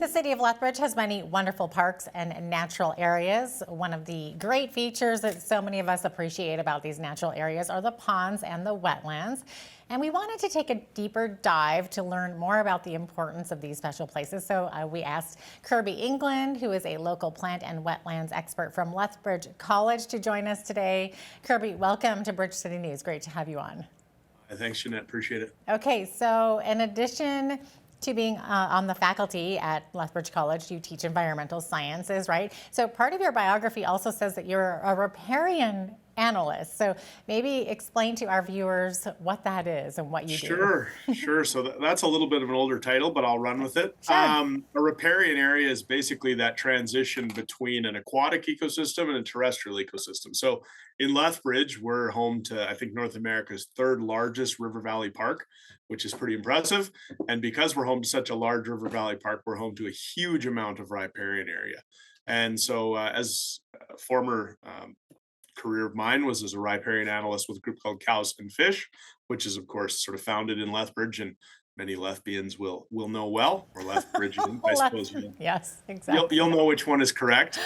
The city of Lethbridge has many wonderful parks and natural areas. One of the great features that so many of us appreciate about these natural areas are the ponds and the wetlands. And we wanted to take a deeper dive to learn more about the importance of these special places. So we asked Kirby England, who is a local plant and wetlands expert from Lethbridge College, to join us today. Kirby, welcome to Bridge City News. Great to have you on. Thanks, Jeanette. Appreciate it. Okay, so in addition to being on the faculty at Lethbridge College, you teach environmental sciences, right? So part of your biography also says that you're a riparian analyst. So maybe explain to our viewers what that is and what you do. Sure. So that's a little bit of an older title, but I'll run with it. Sure. A riparian area is basically that transition between an aquatic ecosystem and a terrestrial ecosystem. So in Lethbridge, we're home to, I think, North America's third largest river valley park, which is pretty impressive. And because we're home to such a large river valley park, we're home to a huge amount of riparian area. And so as a former career of mine was as a riparian analyst with a group called Cows and Fish, which is, of course, sort of founded in Lethbridge, and many Lethbians will know well, or Lethbridgeans, I suppose. Yes, exactly. You'll know which one is correct.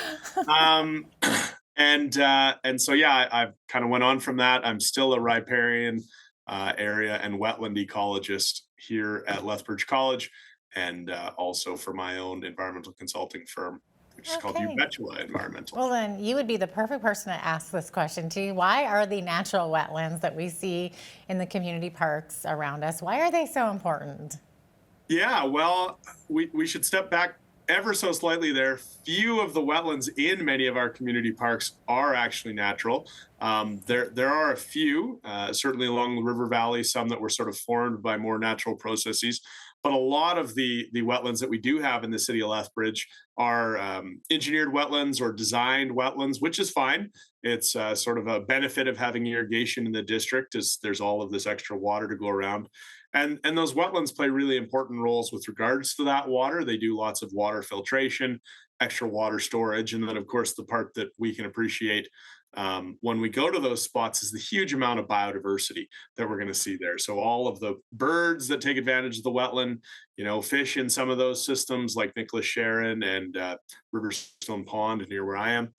And so, yeah, I've kind of went on from that. I'm still a riparian area and wetland ecologist here at Lethbridge College, and also for my own environmental consulting firm, which is called Ubetula Environmental. Well, then you would be the perfect person to ask this question to. Why are the natural wetlands that we see in the community parks around us, why are they so important? Yeah, well, we should step back ever so slightly there. Few of the wetlands in many of our community parks are actually natural. There are a few, certainly along the river valley, some that were sort of formed by more natural processes. But a lot of the wetlands that we do have in the city of Lethbridge are engineered wetlands or designed wetlands, which is fine. It's sort of a benefit of having irrigation in the district, as there's all of this extra water to go around. And those wetlands play really important roles with regards to that water. They do lots of water filtration, extra water storage, and then, of course, the part that we can appreciate when we go to those spots is the huge amount of biodiversity that we're going to see there. So all of the birds that take advantage of the wetland, fish in some of those systems like Nicholas Sharon and Riverstone Pond near where I am.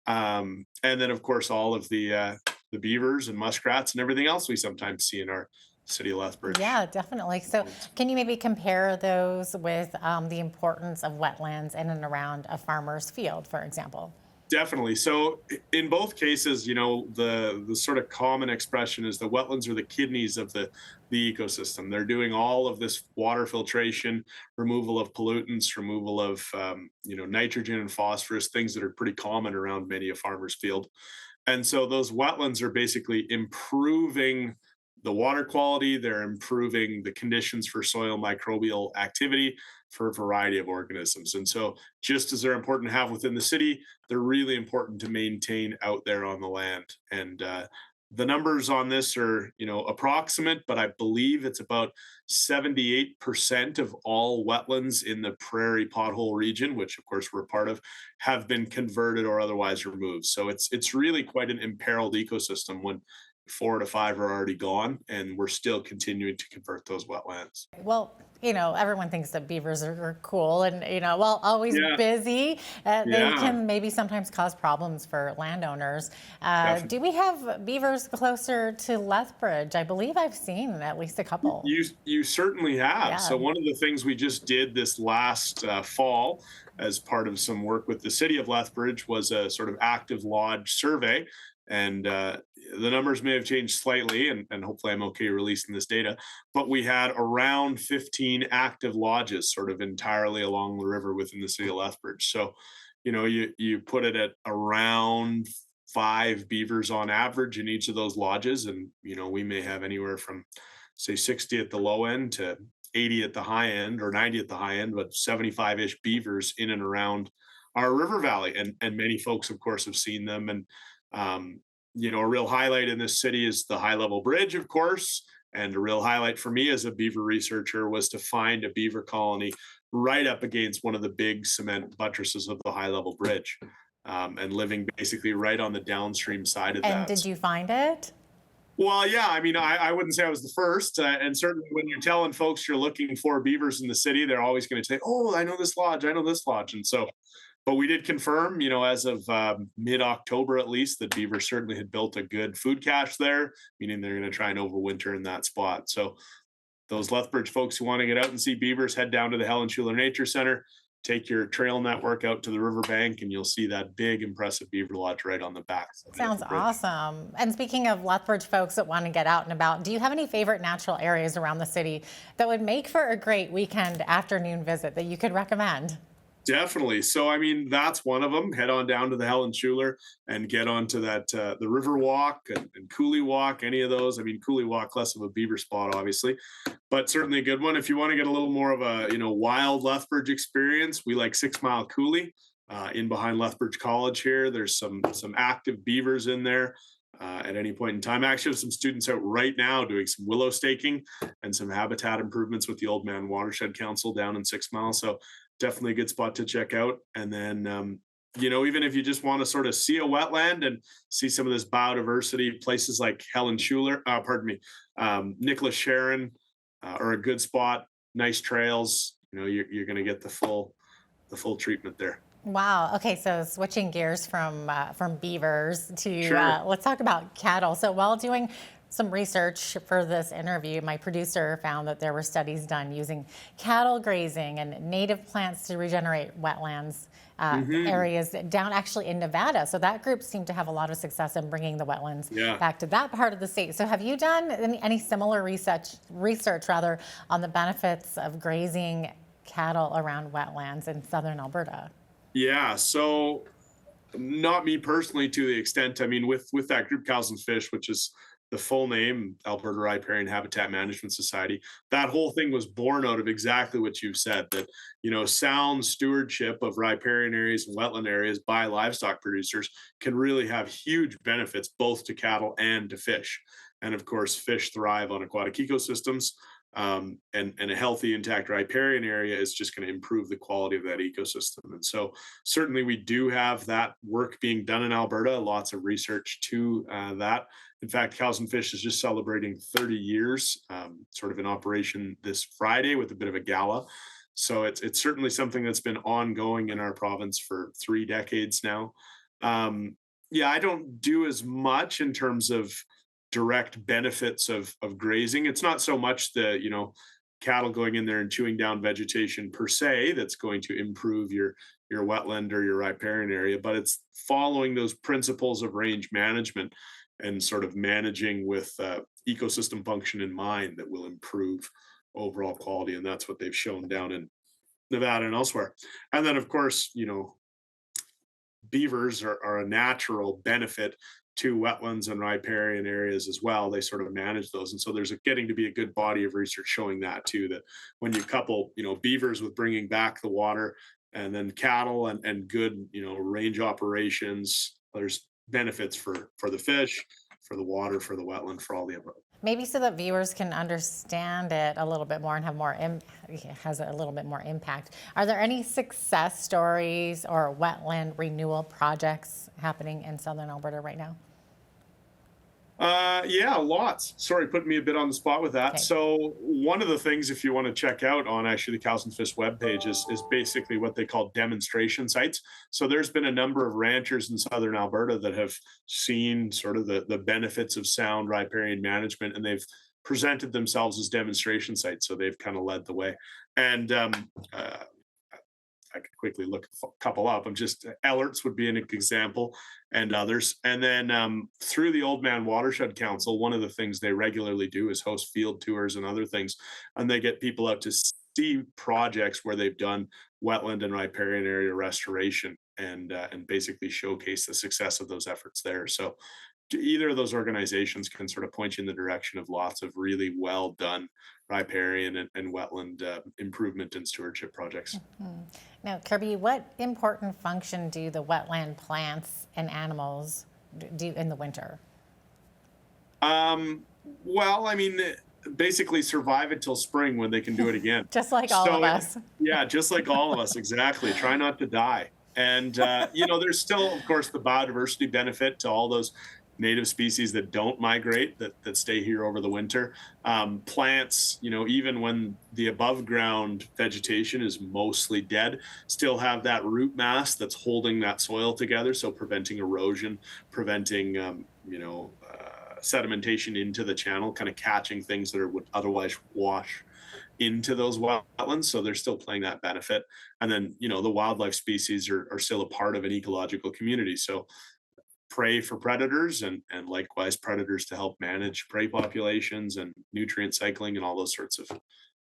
And then, of course, all of the beavers and muskrats and everything else we sometimes see in our city of Lethbridge. Yeah, definitely. So can you maybe compare those with the importance of wetlands in and around a farmer's field, for example? Definitely. So in both cases, the sort of common expression is the wetlands are the kidneys of the ecosystem. They're doing all of this water filtration, removal of pollutants, removal of nitrogen and phosphorus, things that are pretty common around many a farmer's field. And so those wetlands are basically improving the water quality. They're improving the conditions for soil microbial activity for a variety of organisms. And so just as they're important to have within the city, they're really important to maintain out there on the land. And the numbers on this are, approximate, but I believe it's about 78% of all wetlands in the prairie pothole region, which of course we're part of, have been converted or otherwise removed. So it's really quite an imperiled ecosystem when 4 to 5 are already gone, and we're still continuing to convert those wetlands. Well, you know, everyone thinks that beavers are cool and, you know, well, always busy. They can maybe sometimes cause problems for landowners. Do we have beavers closer to Lethbridge? I believe I've seen at least a couple. You certainly have. Yeah. So one of the things we just did this last fall as part of some work with the city of Lethbridge was a sort of active lodge survey. And the numbers may have changed slightly, and hopefully I'm okay releasing this data, but we had around 15 active lodges sort of entirely along the river within the city of Lethbridge. So, you know, you put it at around 5 beavers on average in each of those lodges. And, you know, we may have anywhere from, say, 60 at the low end to 80 at the high end, or 90 at the high end, but 75-ish beavers in and around our river valley. And many folks, of course, have seen them. And you know, a real highlight in this city is the high level bridge, of course. And a real highlight for me as a beaver researcher was to find a beaver colony right up against one of the big cement buttresses of the high level bridge, and living basically right on the downstream side of that. And did you find it? Well, yeah, I mean, I wouldn't say I was the first. And certainly when you're telling folks you're looking for beavers in the city, they're always going to say, oh, I know this lodge, I know this lodge. And so, but we did confirm, you know, as of mid-October at least, that beavers certainly had built a good food cache there, meaning they're going to try and overwinter in that spot. So those Lethbridge folks who want to get out and see beavers, head down to the Helen Schuler Nature Center, take your trail network out to the riverbank, and you'll see that big, impressive beaver lodge right on the back. Sounds awesome. And speaking of Lethbridge folks that want to get out and about, do you have any favorite natural areas around the city that would make for a great weekend afternoon visit that you could recommend? Definitely. So, I mean, that's one of them. Head on down to the Helen Schuler and get onto that, the River Walk and Coulee Walk, any of those. I mean, Coulee Walk, less of a beaver spot, obviously, but certainly a good one. If you want to get a little more of a, you know, wild Lethbridge experience, we like 6 Mile Coulee in behind Lethbridge College here. There's some active beavers in there at any point in time. I actually have some students out right now doing some willow staking and some habitat improvements with the Old Man Watershed Council down in 6 Mile. So definitely a good spot to check out. And then, you know, even if you just want to sort of see a wetland and see some of this biodiversity, places like Helen Schuler, Nicholas Sharon are a good spot. Nice trails. You know, you're going to get the full treatment there. Wow. Okay, so switching gears from beavers to Sure. Let's talk about cattle. So while doing some research for this interview, my producer found that there were studies done using cattle grazing and native plants to regenerate wetlands areas down actually in Nevada. So that group seemed to have a lot of success in bringing the wetlands back to that part of the state. So have you done any similar research on the benefits of grazing cattle around wetlands in southern Alberta? Yeah, so not me personally to the extent, I mean, with that group, Cows and Fish, which is the full name, Alberta Riparian Habitat Management Society, that whole thing was born out of exactly what you've said, that, you know, sound stewardship of riparian areas and wetland areas by livestock producers can really have huge benefits both to cattle and to fish. And of course, fish thrive on aquatic ecosystems. And a healthy, intact riparian area is just going to improve the quality of that ecosystem. And so certainly we do have that work being done in Alberta, lots of research to that. In fact, Cows and Fish is just celebrating 30 years, sort of in operation this Friday with a bit of a gala. So it's certainly something that's been ongoing in our province for 3 decades now. Yeah, I don't do as much in terms of direct benefits of grazing. It's not so much the, you know, cattle going in there and chewing down vegetation per se that's going to improve your wetland or your riparian area, but it's following those principles of range management and sort of managing with ecosystem function in mind that will improve overall quality. And that's what they've shown down in Nevada and elsewhere. And then of course, you know, beavers are a natural benefit to wetlands and riparian areas as well. They sort of manage those. And so there's getting to be a good body of research showing that too, that when you couple, you know, beavers with bringing back the water and then cattle and good, you know, range operations, there's benefits for the fish, for the water, for the wetland, for all the above. Maybe so that viewers can understand it a little bit more and have more has a little bit more impact. Are there any success stories or wetland renewal projects happening in southern Alberta right now? Yeah, lots. Sorry, putting me a bit on the spot with that. Okay. So one of the things, if you want to check out on actually the Cows and Fish webpage, is basically what they call demonstration sites. So there's been a number of ranchers in southern Alberta that have seen sort of the benefits of sound riparian management, and they've presented themselves as demonstration sites. So they've kind of led the way. And I could quickly look a couple up. I'm just Ellerts would be an example, and others. And then through the Old Man Watershed Council, one of the things they regularly do is host field tours and other things, and they get people out to see projects where they've done wetland and riparian area restoration, and basically showcase the success of those efforts there. So either of those organizations can sort of point you in the direction of lots of really well done riparian and wetland improvement and stewardship projects. Now, Kirby, what important function do the wetland plants and animals do in the winter? Well, I mean, basically survive until spring when they can do it again. Just like all of us. Yeah, just like all of us, exactly. Try not to die. And, there's still, of course, the biodiversity benefit to all those native species that don't migrate, that stay here over the winter. Plants, even when the above ground vegetation is mostly dead, still have that root mass that's holding that soil together. So preventing erosion, preventing, sedimentation into the channel, kind of catching things that would otherwise wash into those wetlands. So they're still playing that benefit. And then, the wildlife species are still a part of an ecological community. So prey for predators and likewise predators to help manage prey populations and nutrient cycling and all those sorts of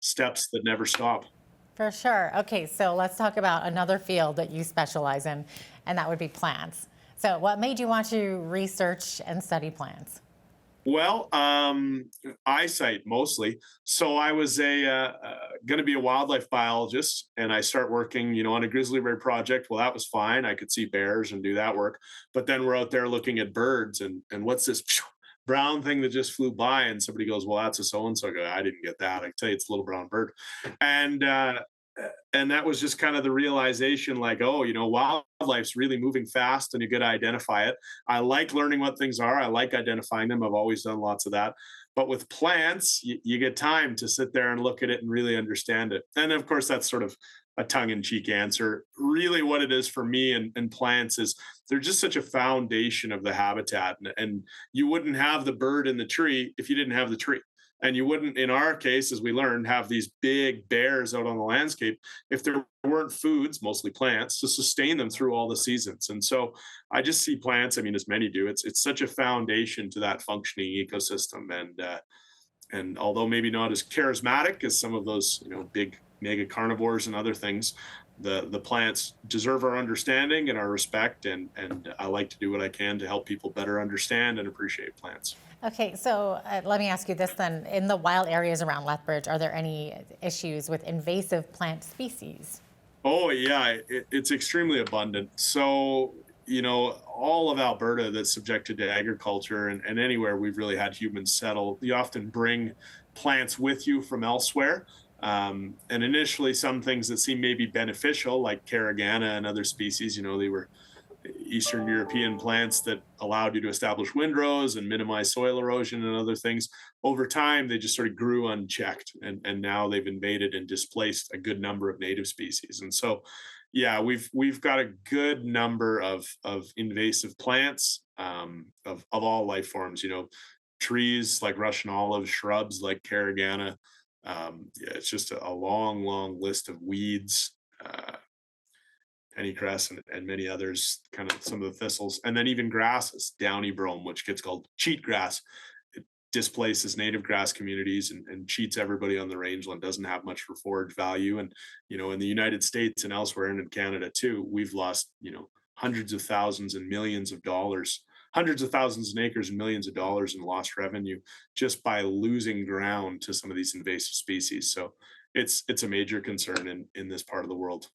steps that never stop. For sure. Okay, so let's talk about another field that you specialize in, and that would be plants. So what made you want to research and study plants? Well, eyesight mostly. So I was going to be a wildlife biologist, and I start working, on a grizzly bear project. Well, that was fine. I could see bears and do that work. But then we're out there looking at birds, and what's this brown thing that just flew by? And somebody goes, "Well, that's a so-and-so." I go, "I didn't get that. I tell you, it's a little brown bird." And that was just kind of the realization, like, oh, wildlife's really moving fast and you got to identify it. I like learning what things are. I like identifying them. I've always done lots of that. But with plants, you get time to sit there and look at it and really understand it. And of course, that's sort of a tongue-in-cheek answer. Really what it is for me and plants is they're just such a foundation of the habitat. And you wouldn't have the bird in the tree if you didn't have the tree. And you wouldn't, in our case, as we learned, have these big bears out on the landscape if there weren't foods, mostly plants, to sustain them through all the seasons. And so I just see plants, as many do, it's such a foundation to that functioning ecosystem. And although maybe not as charismatic as some of those, big mega carnivores and other things, the plants deserve our understanding and our respect. And I like to do what I can to help people better understand and appreciate plants. Okay, so let me ask you this then. In the wild areas around Lethbridge, are there any issues with invasive plant species? Oh, yeah, it's extremely abundant. So, all of Alberta that's subjected to agriculture and anywhere we've really had humans settle, you often bring plants with you from elsewhere. And initially, some things that seem maybe beneficial, like caragana and other species, they were Eastern European plants that allowed you to establish windrows and minimize soil erosion and other things. Over time, they just sort of grew unchecked, and now they've invaded and displaced a good number of native species. And so, yeah, we've got a good number of invasive plants of all life forms. Trees like Russian olive, shrubs like caragana. It's just a long list of weeds. Pennycress and many others, kind of some of the thistles, and then even grasses, downy brome, which gets called cheatgrass. It displaces native grass communities and cheats everybody on the rangeland, doesn't have much for forage value. And, in the United States and elsewhere and in Canada too, we've lost, hundreds of thousands and millions of dollars, hundreds of thousands of acres and millions of dollars in lost revenue just by losing ground to some of these invasive species. So it's a major concern in this part of the world.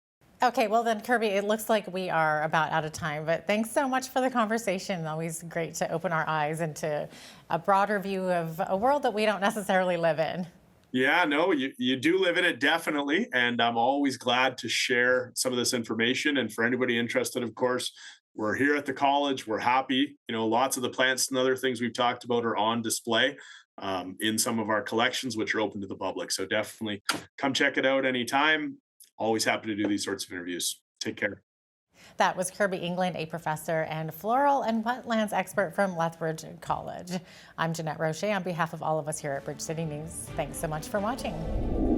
Okay, well then, Kirby, it looks like we are about out of time, but thanks so much for the conversation. Always great to open our eyes into a broader view of a world that we don't necessarily live in. Yeah, no, you do live in it, definitely. And I'm always glad to share some of this information. And for anybody interested, of course, we're here at the college. We're happy. Lots of the plants and other things we've talked about are on display in some of our collections, which are open to the public. So definitely come check it out anytime. Always happy to do these sorts of interviews. Take care. That was Kirby England, a professor and floral and wetlands expert from Lethbridge College. I'm Jeanette Roche on behalf of all of us here at Bridge City News. Thanks so much for watching.